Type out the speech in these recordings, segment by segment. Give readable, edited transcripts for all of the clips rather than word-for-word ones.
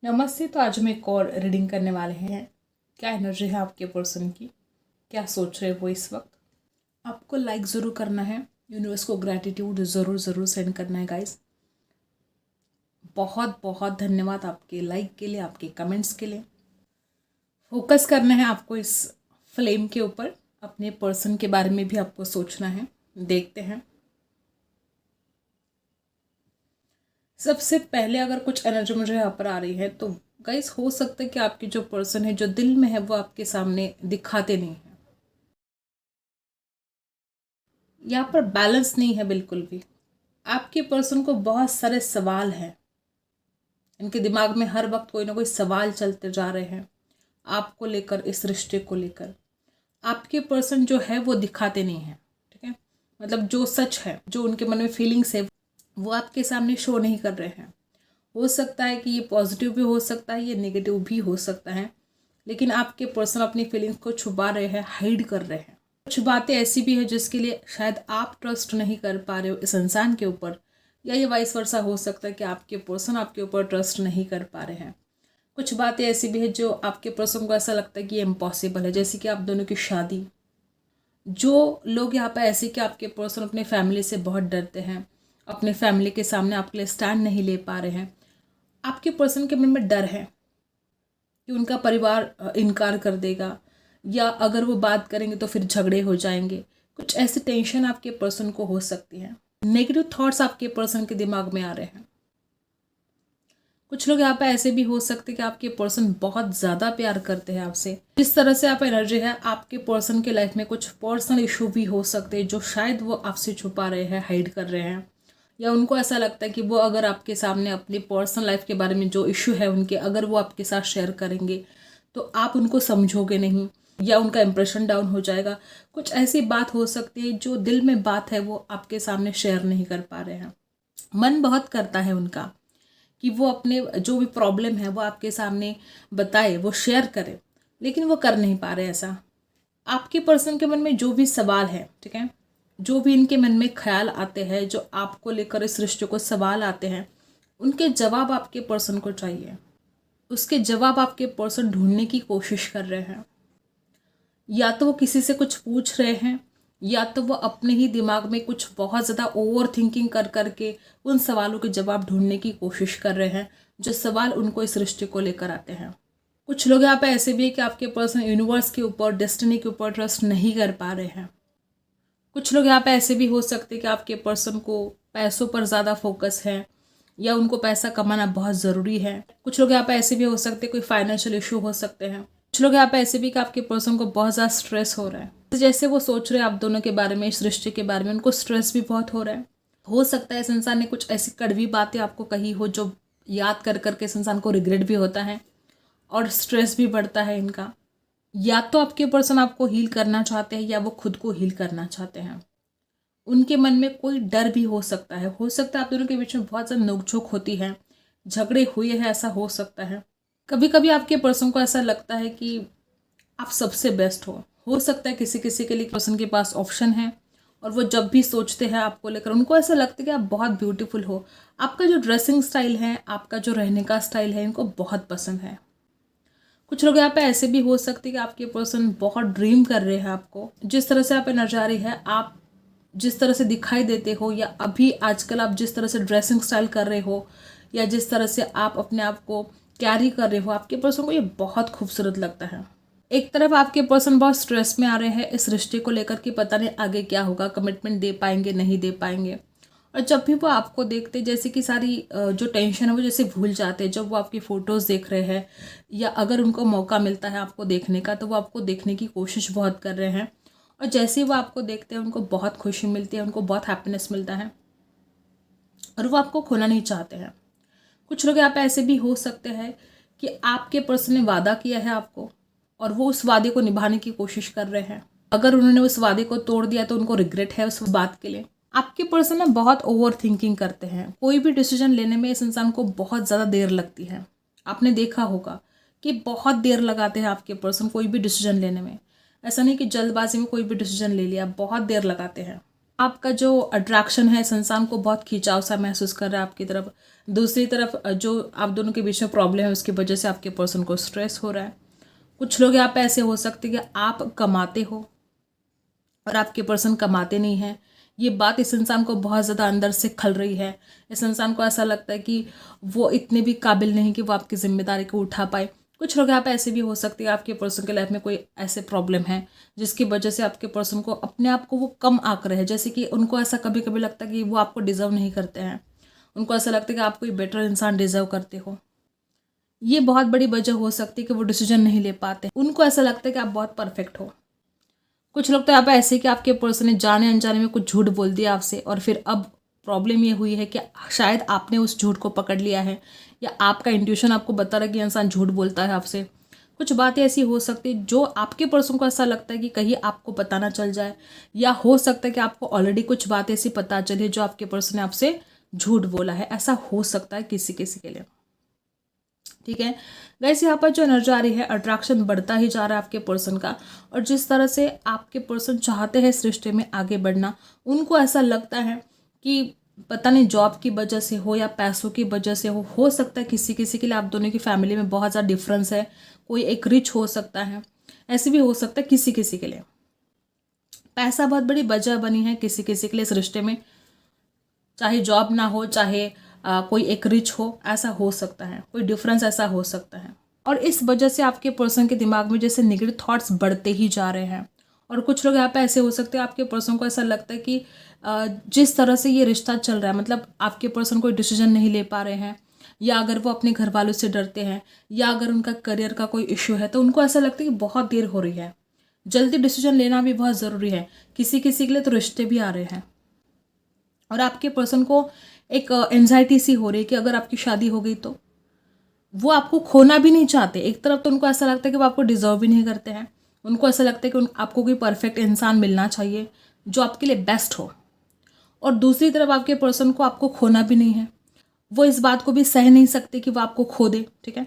नमस्ते। तो आज हम एक और रीडिंग करने वाले हैं। क्या एनर्जी है आपके पर्सन की, क्या सोच रहे हैं वो इस वक्त। आपको लाइक ज़रूर करना है, यूनिवर्स को ग्रैटिट्यूड ज़रूर सेंड करना है गाइस। बहुत बहुत धन्यवाद आपके लाइक के लिए, आपके कमेंट्स के लिए। फोकस करना है आपको इस फ्लेम के ऊपर, अपने पर्सन के बारे में भी आपको सोचना है। देखते हैं। सबसे पहले अगर कुछ एनर्जी मुझे यहाँ पर आ रही है तो गाइस हो सकता है कि आपके जो पर्सन है, जो दिल में है, वो आपके सामने दिखाते नहीं है। यहाँ पर बैलेंस नहीं है बिल्कुल भी। आपके पर्सन को बहुत सारे सवाल हैं, इनके दिमाग में हर वक्त कोई ना कोई सवाल चलते जा रहे हैं आपको लेकर, इस रिश्ते को लेकर। आपके पर्सन जो है वो दिखाते नहीं है, ठीक है। मतलब जो सच है, जो उनके मन में फीलिंग्स है, वो आपके सामने शो नहीं कर रहे हैं। हो सकता है कि ये पॉजिटिव भी हो सकता है, ये नेगेटिव भी हो सकता है, लेकिन आपके पर्सन अपनी फीलिंग्स को छुपा रहे हैं, हाइड कर रहे हैं। कुछ बातें ऐसी भी है जिसके लिए शायद आप ट्रस्ट नहीं कर पा रहे हो इस इंसान के ऊपर, या ये वाइस वर्सा हो सकता है कि आपके पर्सन आपके ऊपर ट्रस्ट नहीं कर पा रहे हैं। कुछ बातें ऐसी भी है जो आपके पर्सन को ऐसा लगता है कि ये इम्पॉसिबल है, जैसे कि आप दोनों की शादी। जो लोग यहाँ पर ऐसे कि आपके पर्सन अपने फैमिली से बहुत डरते हैं, अपने फैमिली के सामने आपके लिए स्टैंड नहीं ले पा रहे हैं। आपके पर्सन के मन में डर है कि उनका परिवार इनकार कर देगा, या अगर वो बात करेंगे तो फिर झगड़े हो जाएंगे। कुछ ऐसी टेंशन आपके पर्सन को हो सकती है। नेगेटिव थॉट्स आपके पर्सन के दिमाग में आ रहे हैं। कुछ लोग यहाँ पे ऐसे भी हो सकते हैं कि आपके पर्सन बहुत ज़्यादा प्यार करते हैं आपसे। जिस तरह से आप एनर्जी है, आपके पर्सन के लाइफ में कुछ पर्सनल इशू भी हो सकते हैं जो शायद वो आपसे छुपा रहे हैं, हाइड कर रहे हैं, या उनको ऐसा लगता है कि वो अगर आपके सामने अपनी पर्सनल लाइफ के बारे में जो इशू है उनके, अगर वो आपके साथ शेयर करेंगे तो आप उनको समझोगे नहीं, या उनका इंप्रेशन डाउन हो जाएगा। कुछ ऐसी बात हो सकती है जो दिल में बात है वो आपके सामने शेयर नहीं कर पा रहे हैं। मन बहुत करता है उनका कि वो अपने जो भी प्रॉब्लम है वो आपके सामने बताए, वो शेयर करे, लेकिन वो कर नहीं पा रहे ऐसा। आपके पर्सन के मन में जो भी सवाल है, ठीक है, जो भी इनके मन में ख्याल आते हैं, जो आपको लेकर इस रिश्ते को सवाल आते हैं, उनके जवाब आपके पर्सन को चाहिए। उसके जवाब आपके पर्सन ढूंढने की कोशिश कर रहे हैं। या तो वो किसी से कुछ पूछ रहे हैं, या तो वो अपने ही दिमाग में कुछ बहुत ज़्यादा ओवर थिंकिंग कर करके उन सवालों के जवाब ढूंढने की कोशिश कर रहे हैं, जो सवाल उनको इस रिश्ते को लेकर आते हैं। कुछ लोग यहाँ पे ऐसे भी है कि आपके पर्सन यूनिवर्स के ऊपर, डेस्टिनी के ऊपर ट्रस्ट नहीं कर पा रहे हैं। कुछ लोग यहाँ पे ऐसे भी हो सकते हैं कि आपके पर्सन को पैसों पर ज़्यादा फोकस है, या उनको पैसा कमाना बहुत ज़रूरी है। कुछ लोग यहाँ पे ऐसे भी हो सकते हैं, कोई फाइनेंशियल इशू हो सकते हैं। कुछ लोग यहाँ पे ऐसे भी कि आपके पर्सन को बहुत ज़्यादा स्ट्रेस हो रहा है, तो जैसे वो सोच रहे हैं आप दोनों के बारे में, इस रिश्ते के बारे में, उनको स्ट्रेस भी बहुत हो रहा है। हो सकता है इस इंसान ने कुछ ऐसी कड़वी बातें आपको कही हो जो याद कर करके इस इंसान को रिग्रेट भी होता है और स्ट्रेस भी बढ़ता है इनका। या तो आपके पर्सन आपको हील करना चाहते हैं, या वो खुद को हील करना चाहते हैं। उनके मन में कोई डर भी हो सकता है। हो सकता है आप दोनों के बीच में बहुत ज़्यादा नोकझोंक होती है, झगड़े हुए हैं, ऐसा हो सकता है। कभी कभी आपके पर्सन को ऐसा लगता है कि आप सबसे बेस्ट हो सकता है किसी किसी के लिए पर्सन के पास ऑप्शन है, और वो जब भी सोचते हैं आपको लेकर, उनको ऐसा लगता है कि आप बहुत ब्यूटीफुल हो। आपका जो ड्रेसिंग स्टाइल है, आपका जो रहने का स्टाइल है, इनको बहुत पसंद है। कुछ लोग यहाँ पे ऐसे भी हो सकते हैं कि आपके पर्सन बहुत ड्रीम कर रहे हैं आपको। जिस तरह से आप एनर्जी आ रही है, आप जिस तरह से दिखाई देते हो, या अभी आजकल आप जिस तरह से ड्रेसिंग स्टाइल कर रहे हो, या जिस तरह से आप अपने आप को कैरी कर रहे हो, आपके पर्सन को ये बहुत खूबसूरत लगता है। एक तरफ आपके पर्सन बहुत स्ट्रेस में आ रहे हैं इस रिश्ते को लेकर कि पता नहीं आगे क्या होगा, कमिटमेंट दे पाएंगे नहीं दे पाएंगे। और जब भी वो आपको देखते, जैसे कि सारी जो टेंशन है वो जैसे भूल जाते हैं। जब वो आपकी फ़ोटोज़ देख रहे हैं, या अगर उनको मौका मिलता है आपको देखने का, तो वो आपको देखने की कोशिश बहुत कर रहे हैं। और जैसे ही वो आपको देखते हैं, उनको बहुत खुशी मिलती है, उनको बहुत हैप्पीनेस मिलता है, और वो आपको खोना नहीं चाहते हैं। कुछ लोग यहाँ पे ऐसे भी हो सकते हैं कि आपके पर्सन ने वादा किया है आपको, और वो उस वादे को निभाने की कोशिश कर रहे हैं। अगर उन्होंने उस वादे को तोड़ दिया तो उनको रिग्रेट है उस बात के लिए। आपके पर्सन ना बहुत ओवर थिंकिंग करते हैं। कोई भी डिसीजन लेने में इस इंसान को बहुत ज़्यादा देर लगती है। आपने देखा होगा कि बहुत देर लगाते हैं आपके पर्सन कोई भी डिसीजन लेने में। ऐसा नहीं कि जल्दबाजी में कोई भी डिसीजन ले लिया, बहुत देर लगाते हैं। आपका जो अट्रैक्शन है इस इंसान को बहुत खिंचाव सा महसूस कर रहा है आपकी तरफ। दूसरी तरफ जो आप दोनों के बीच में प्रॉब्लम है उसकी वजह से आपके पर्सन को स्ट्रेस हो रहा है। कुछ लोग यहाँ पे ऐसे हो सकते हैं कि आप कमाते हो और आपके पर्सन कमाते नहीं हैं। ये बात इस इंसान को बहुत ज़्यादा अंदर से खल रही है। इस इंसान को ऐसा लगता है कि वो इतने भी काबिल नहीं कि वो आपकी जिम्मेदारी को उठा पाए। कुछ लोग यहाँ पे ऐसे भी हो सकते हैं आपके पर्सन के लाइफ में कोई ऐसे प्रॉब्लम है जिसकी वजह से आपके पर्सन को अपने आप को वो कम आंक रहे हैं। जैसे कि उनको ऐसा कभी कभी लगता है कि वो आपको डिजर्व नहीं करते हैं। उनको ऐसा लगता है कि आप कोई बेटर इंसान डिजर्व करते हो। ये बहुत बड़ी वजह हो सकती है कि वो डिसीजन नहीं ले पाते। उनको ऐसा लगता है कि आप बहुत परफेक्ट हो। कुछ लोग तो यहाँ पे ऐसे कि आपके पर्सन ने जाने अनजाने में कुछ झूठ बोल दिया आपसे और फिर अब प्रॉब्लम ये हुई है कि शायद आपने उस झूठ को पकड़ लिया है या आपका इंट्यूशन आपको बता रहा है कि इंसान झूठ बोलता है आपसे। कुछ बातें ऐसी हो सकती है जो आपके पर्सन को ऐसा लगता है कि कहीं आपको पता ना चल जाए, या हो सकता है कि आपको ऑलरेडी कुछ बातें ऐसी पता चले जो आपके पर्सन ने आपसे झूठ बोला है। ऐसा हो सकता है किसी किसी के लिए। ठीक है गाइस, यहाँ पर जो एनर्जी आ रही है अट्रैक्शन बढ़ता ही जा रहा है आपके पर्सन का। और जिस तरह से आपके पर्सन चाहते हैं इस रिश्ते में आगे बढ़ना, उनको ऐसा लगता है कि पता नहीं जॉब की वजह से हो या पैसों की वजह से हो सकता है किसी किसी के लिए आप दोनों की फैमिली में बहुत ज़्यादा डिफरेंस है। कोई एक रिच हो सकता है, ऐसे भी हो सकता है किसी किसी के लिए। पैसा बहुत बड़ी वजह बनी है किसी किसी के लिए इस रिश्ते में, चाहे जॉब ना हो चाहे कोई एक रिच हो, ऐसा हो सकता है, कोई डिफरेंस ऐसा हो सकता है। और इस वजह से आपके पर्सन के दिमाग में जैसे नेगेटिव थॉट्स बढ़ते ही जा रहे हैं। और कुछ लोग यहाँ पे ऐसे हो सकते हैं आपके पर्सन को ऐसा लगता है कि जिस तरह से ये रिश्ता चल रहा है, मतलब आपके पर्सन कोई डिसीजन नहीं ले पा रहे हैं, या अगर वो अपने घर वालों से डरते हैं, या अगर उनका करियर का कोई इश्यू है, तो उनको ऐसा लगता है कि बहुत देर हो रही है। जल्दी डिसीजन लेना भी बहुत ज़रूरी है। किसी किसी के लिए तो रिश्ते भी आ रहे हैं और आपके पर्सन को एक एंजाइटी सी हो रही है कि अगर आपकी शादी हो गई तो वो आपको खोना भी नहीं चाहते। एक तरफ तो उनको ऐसा लगता है कि वो आपको डिजर्व भी नहीं करते हैं। उनको ऐसा लगता है कि आपको कोई परफेक्ट इंसान मिलना चाहिए जो आपके लिए बेस्ट हो, और दूसरी तरफ आपके पर्सन को आपको खोना भी नहीं है। वो इस बात को भी सह नहीं सकते कि वो आपको खो दे। ठीक है,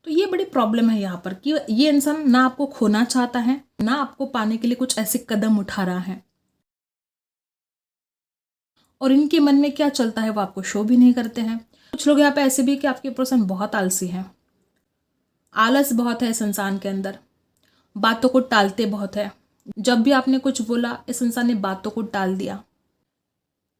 तो ये बड़ी प्रॉब्लम है यहाँ पर कि ये इंसान ना आपको खोना चाहता है, ना आपको पाने के लिए कुछ ऐसे कदम उठा रहा है, और इनके मन में क्या चलता है वो आपको शो भी नहीं करते हैं। कुछ लोग यहाँ पे ऐसे भी कि आपके पर्सन बहुत आलसी हैं, आलस बहुत है इस इंसान के अंदर, बातों को टालते बहुत है। जब भी आपने कुछ बोला इस इंसान ने बातों को टाल दिया।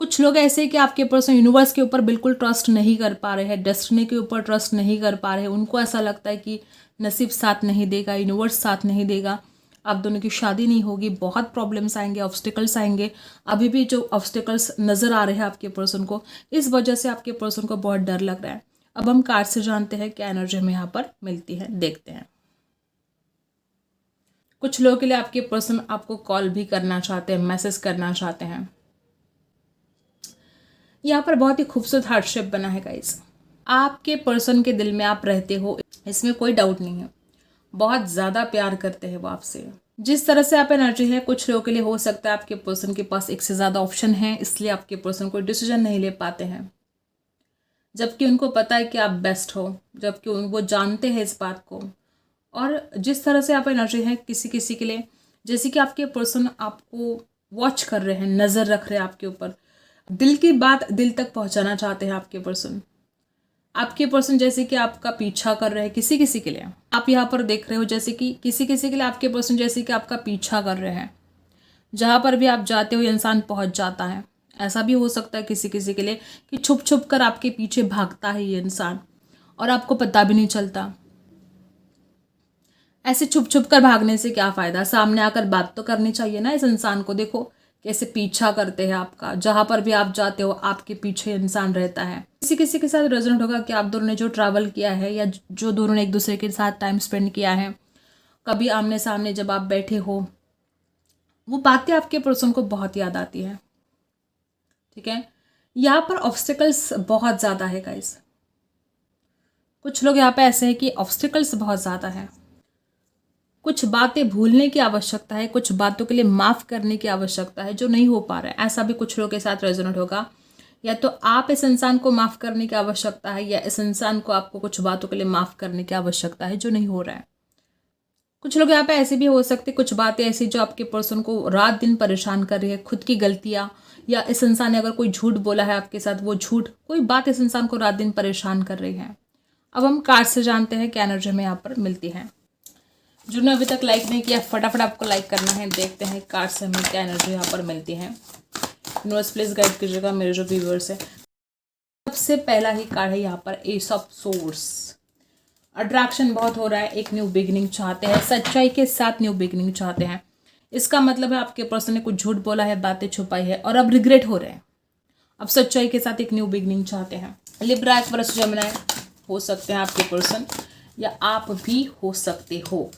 कुछ लोग ऐसे हैं कि आपके पर्सन यूनिवर्स के ऊपर बिल्कुल ट्रस्ट नहीं कर पा रहे हैं, डेस्टिनी के ऊपर ट्रस्ट नहीं कर पा रहे हैं। उनको ऐसा लगता है कि नसीब साथ नहीं देगा, यूनिवर्स साथ नहीं देगा, आप दोनों की शादी नहीं होगी, बहुत प्रॉब्लम्स आएंगे, ऑब्स्टिकल्स आएंगे। अभी भी जो ऑब्स्टिकल्स नज़र आ रहे हैं आपके पर्सन को, इस वजह से आपके पर्सन को बहुत डर लग रहा है। अब हम कार्ड से जानते हैं क्या एनर्जी हमें यहाँ पर मिलती है, देखते हैं। कुछ लोगों के लिए आपके पर्सन आपको कॉल भी करना चाहते हैं, मैसेज करना चाहते हैं। यहाँ पर बहुत ही खूबसूरत हार्ट शेप बना है गाइस। आपके पर्सन के दिल में आप रहते हो, इसमें कोई डाउट नहीं है। बहुत ज़्यादा प्यार करते हैं वो आपसे। जिस तरह से आप एनर्जी है, कुछ लोगों के लिए हो सकता है आपके पर्सन के पास एक से ज़्यादा ऑप्शन है, इसलिए आपके पर्सन कोई डिसीजन नहीं ले पाते हैं, जबकि उनको पता है कि आप बेस्ट हो, जबकि वो जानते हैं इस बात को। और जिस तरह से आप एनर्जी है किसी किसी के लिए, जैसे कि आपके पर्सन आपको वॉच कर रहे हैं, नज़र रख रहे हैं आपके ऊपर, दिल की बात दिल तक पहुंचाना चाहते हैं आपके पर्सन। आपके पर्सन जैसे कि आपका पीछा कर रहे हैं किसी किसी के लिए, आप यहाँ पर देख रहे हो जैसे कि किसी किसी के लिए आपके पर्सन जैसे कि आपका पीछा कर रहे हैं। जहाँ पर भी आप जाते हो इंसान पहुंच जाता है। ऐसा भी हो सकता है किसी किसी के लिए कि छुप छुप कर आपके पीछे भागता है ये इंसान और आपको पता भी नहीं चलता। ऐसे छुप छुप कर भागने से क्या फ़ायदा, सामने आकर बात तो करनी चाहिए ना इस इंसान को। देखो कैसे पीछा करते हैं आपका, जहाँ पर भी आप जाते हो आपके पीछे इंसान रहता है। किसी किसी के साथ रेजोनेट होगा कि आप दोनों ने जो ट्रैवल किया है या जो दोनों ने एक दूसरे के साथ टाइम स्पेंड किया है, कभी आमने सामने जब आप बैठे हो, वो बातें आपके पर्सन को बहुत याद आती है। ठीक है, यहाँ पर ऑब्स्टिकल्स बहुत ज़्यादा है गाइस। कुछ लोग यहाँ पे ऐसे हैं कि ऑब्स्टिकल्स बहुत ज़्यादा है। कुछ बातें भूलने की आवश्यकता है, कुछ बातों के लिए माफ़ करने की आवश्यकता है जो नहीं हो पा रहा है। ऐसा भी कुछ लोगों के साथ रेजोनेट होगा। या तो आप इस इंसान को माफ़ करने की आवश्यकता है, या इस इंसान को आपको कुछ बातों के लिए माफ़ करने की आवश्यकता है जो नहीं हो रहा है। कुछ लोग यहाँ पे ऐसे भी हो सकते, कुछ बातें ऐसी जो आपके पर्सन को रात दिन परेशान कर रही है, खुद की गलतियाँ, या इस इंसान ने अगर कोई झूठ बोला है आपके साथ, वो झूठ, कोई बात इस इंसान को रात दिन परेशान कर रही है। अब हम कार्ड से जानते हैं क्या एनर्जी हमें यहाँ पर मिलती है। जिन्होंने अभी तक लाइक नहीं किया, फटाफट आपको लाइक करना है। देखते हैं कार्ड से हमें क्या एनर्जी यहाँ पर मिलती है। यूनिवर्स प्लीज गाइड कीजिएगा मेरे जो व्यूअर्स है। सबसे पहला ही कार्ड है यहाँ पर एस ऑफ सोर्स। अट्रैक्शन बहुत हो रहा है, एक न्यू बिगिनिंग चाहते हैं, सच्चाई के साथ न्यू बिगिनिंग चाहते हैं। इसका मतलब है आपके पर्सन ने कुछ झूठ बोला है, बातें छुपाई है और अब रिग्रेट हो रहे हैं। अब सच्चाई के साथ एक न्यू बिगिनिंग चाहते हैं। लिब्रा, एक्वेरियस, जेमिनी हो सकते हैं आपके पर्सन, या आप भी हो सकते हो।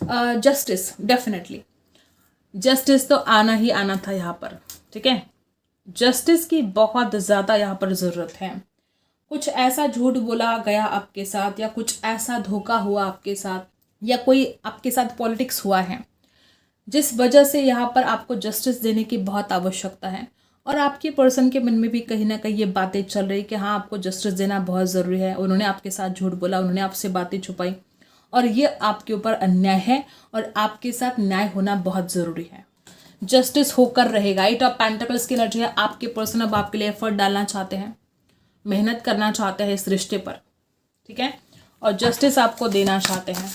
जस्टिस, डेफिनेटली जस्टिस तो आना ही आना था यहाँ पर, ठीक है। जस्टिस की बहुत ज़्यादा यहाँ पर ज़रूरत है। कुछ ऐसा झूठ बोला गया आपके साथ, या कुछ ऐसा धोखा हुआ आपके साथ, या कोई आपके साथ पॉलिटिक्स हुआ है जिस वजह से यहाँ पर आपको जस्टिस देने की बहुत आवश्यकता है। और आपके पर्सन के मन में भी कहीं ना कहीं ये बातें चल रही कि हाँ, आपको जस्टिस देना बहुत ज़रूरी है। उन्होंने आपके साथ झूठ बोला, उन्होंने आपसे बातें छुपाई और ये आपके ऊपर अन्याय है और आपके साथ न्याय होना बहुत ज़रूरी है। जस्टिस होकर रहेगा। 8 ऑफ पेंटिकल्स की एनर्जी है। आपके पर्सन अब आपके लिए एफर्ट डालना चाहते हैं, मेहनत करना चाहते हैं इस रिश्ते पर, ठीक है, और जस्टिस आपको देना चाहते हैं।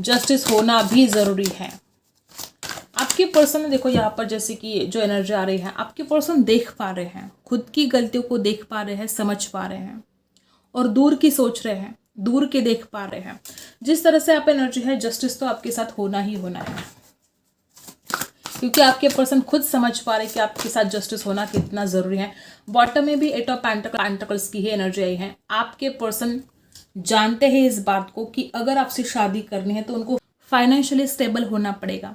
जस्टिस होना भी ज़रूरी है। आपके पर्सन देखो यहाँ पर जैसे कि जो एनर्जी आ रही है, आपके पर्सन देख पा रहे हैं, खुद की गलतियों को देख पा रहे हैं, समझ पा रहे हैं और दूर की सोच रहे हैं, दूर के देख पा रहे हैं। जिस तरह से आप एनर्जी है, जस्टिस तो आपके साथ होना ही होना है, क्योंकि आपके पर्सन खुद समझ पा रहे हैं कि आपके साथ जस्टिस होना कितना ज़रूरी है। बॉटम में भी 8 ऑफ पेंटिकल्स की ही एनर्जी आई है। आपके पर्सन जानते हैं इस बात को कि अगर आपसे शादी करनी है तो उनको फाइनेंशियली स्टेबल होना पड़ेगा,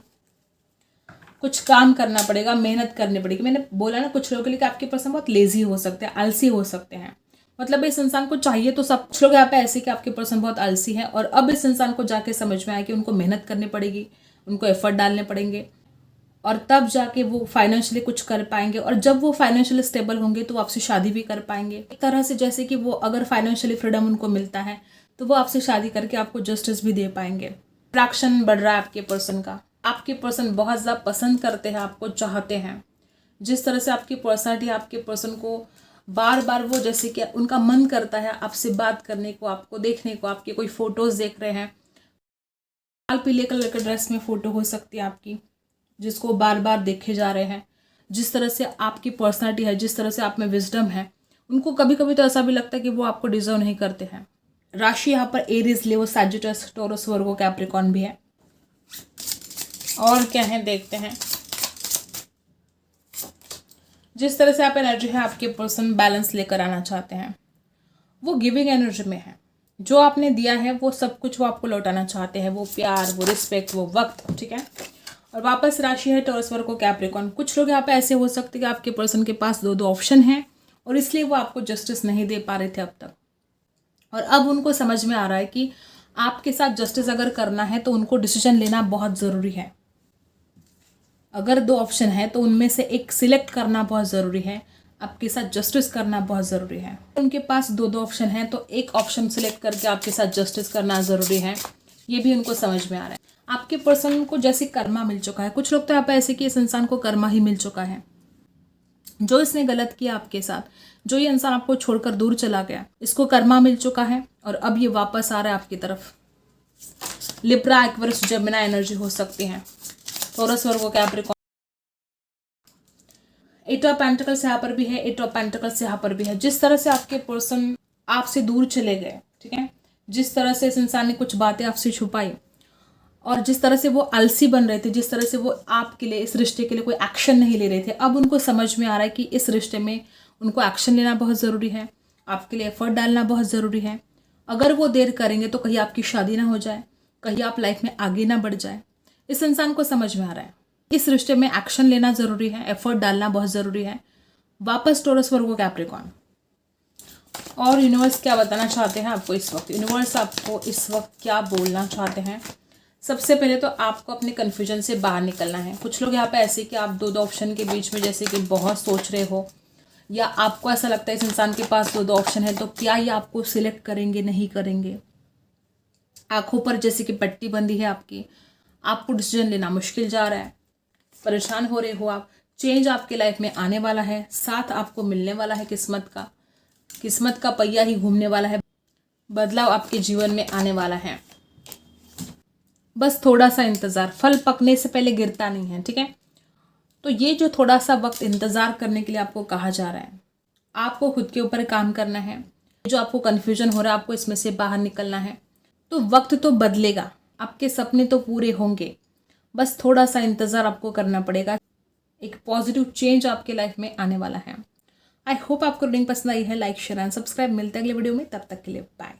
कुछ काम करना पड़ेगा, मेहनत करनी पड़ेगी। मैंने बोला ना कुछ लोगों के लिए कि आपके पर्सन बहुत लेजी हो सकते हैं, आलसी हो सकते हैं। मतलब इस इंसान को चाहिए तो सब। कुछ लोग यहाँ पे ऐसे कि आपके पर्सन बहुत आलसी है और अब इस इंसान को जाके समझ में आया कि उनको मेहनत करनी पड़ेगी, उनको एफर्ट डालने पड़ेंगे और तब जाके वो फाइनेंशियली कुछ कर पाएंगे। और जब वो फाइनेंशियली स्टेबल होंगे तो आपसे शादी भी कर पाएंगे। एक तरह से जैसे कि वो अगर फाइनेंशियली फ्रीडम उनको मिलता है तो वो आपसे शादी करके आपको जस्टिस भी दे पाएंगे। अट्रैक्शन बढ़ रहा है आपके पर्सन का। आपके पर्सन बहुत ज़्यादा पसंद करते हैं, आपको चाहते हैं। जिस तरह से आपकी पर्सनैलिटी आपके पर्सन को बार बार वो जैसे कि उनका मन करता है आपसे बात करने को, आपको देखने को। आपके कोई फोटोज़ देख रहे हैं, लाल पीले कलर के ड्रेस में फ़ोटो हो सकती है आपकी, जिसको बार बार देखे जा रहे हैं। जिस तरह से आपकी पर्सनैलिटी है, जिस तरह से आप में विजडम है, उनको कभी कभी तो ऐसा भी लगता है कि वो आपको डिजर्व नहीं करते हैं। राशि यहाँ पर एरीज, लियो, सैजिटस, टॉरस, वर्गो, कैप्रिकॉर्न भी है। और क्या है देखते हैं। जिस तरह से आप एनर्जी है, आपके पर्सन बैलेंस लेकर आना चाहते हैं। वो गिविंग एनर्जी में है। जो आपने दिया है वो सब कुछ वो आपको लौटाना चाहते हैं। वो प्यार, वो रिस्पेक्ट, वो वक्त, ठीक है। और वापस राशि है टॉरस, वर्गो, कैप्रिकॉर्न। कुछ लोग यहाँ पे ऐसे हो सकते हैं कि आपके पर्सन के पास दो ऑप्शन हैं और इसलिए वो आपको जस्टिस नहीं दे पा रहे थे अब तक। और अब उनको समझ में आ रहा है कि आपके साथ जस्टिस अगर करना है तो उनको डिसीजन लेना बहुत ज़रूरी है। अगर 2 ऑप्शन है तो उनमें से एक सिलेक्ट करना बहुत ज़रूरी है। आपके साथ जस्टिस करना बहुत ज़रूरी है। उनके पास 2 ऑप्शन हैं तो एक ऑप्शन सिलेक्ट करके आपके साथ जस्टिस करना ज़रूरी है। ये भी उनको समझ में आ रहा है। आपके पर्सन को जैसे कर्मा मिल चुका है। कुछ लोग तो यहाँ पे ऐसे कि इस इंसान को कर्मा ही मिल चुका है। जो इसने गलत किया आपके साथ, जो ये इंसान आपको छोड़कर दूर चला गया, इसको कर्मा मिल चुका है और अब ये वापस आ रहा है आपकी तरफ। लिब्रा, एक्वेरियस, जेमिनी एनर्जी हो सकती है। Taurus, Virgo, Capricorn. 8 of pentacles यहाँ पर भी है, 8 ऑफ पेंटिकल्स यहाँ पर भी है। जिस तरह से आपके पर्सन आपसे दूर चले गए, ठीक है, जिस तरह से इस इंसान ने कुछ बातें आपसे छुपाई और जिस तरह से वो आलसी बन रहे थे, जिस तरह से वो आपके लिए, इस रिश्ते के लिए कोई एक्शन नहीं ले रहे थे, अब उनको समझ में आ रहा है कि इस रिश्ते में उनको एक्शन लेना बहुत ज़रूरी है, आपके लिए एफर्ट डालना बहुत ज़रूरी है। अगर वो देर करेंगे तो कहीं आपकी शादी ना हो जाए, कहीं आप लाइफ में आगे ना बढ़ जाए। इस इंसान को समझ में आ रहा है इस रिश्ते में एक्शन लेना ज़रूरी है, एफर्ट डालना बहुत ज़रूरी है। वापस टॉरस, वर्गो, कैप्रिकॉर्न। और यूनिवर्स क्या बताना चाहते हैं आपको इस वक्त? यूनिवर्स आपको इस वक्त क्या बोलना चाहते हैं? सबसे पहले तो आपको अपने कन्फ्यूजन से बाहर निकलना है। कुछ लोग यहाँ पे ऐसे कि आप 2 ऑप्शन के बीच में जैसे कि बहुत सोच रहे हो, या आपको ऐसा लगता है इस इंसान के पास 2 ऑप्शन है तो क्या ये आपको सिलेक्ट करेंगे, नहीं करेंगे। आंखों पर जैसे कि पट्टी बंधी है आपकी, आपको डिसीजन लेना मुश्किल जा रहा है, परेशान हो रहे हो आप। चेंज आपके लाइफ में आने वाला है, साथ आपको मिलने वाला है किस्मत का पहिया ही घूमने वाला है, बदलाव आपके जीवन में आने वाला है। बस थोड़ा सा इंतज़ार, फल पकने से पहले गिरता नहीं है, ठीक है। तो ये जो थोड़ा सा वक्त इंतज़ार करने के लिए आपको कहा जा रहा है, आपको खुद के ऊपर काम करना है। जो आपको कन्फ्यूजन हो रहा है, आपको इसमें से बाहर निकलना है। तो वक्त तो बदलेगा, आपके सपने तो पूरे होंगे, बस थोड़ा सा इंतज़ार आपको करना पड़ेगा। एक पॉजिटिव चेंज आपके लाइफ में आने वाला है। आई होप आपको रीडिंग पसंद आई है। Like share and subscribe. मिलते हैं अगले वीडियो में, तब तक के लिए बाय।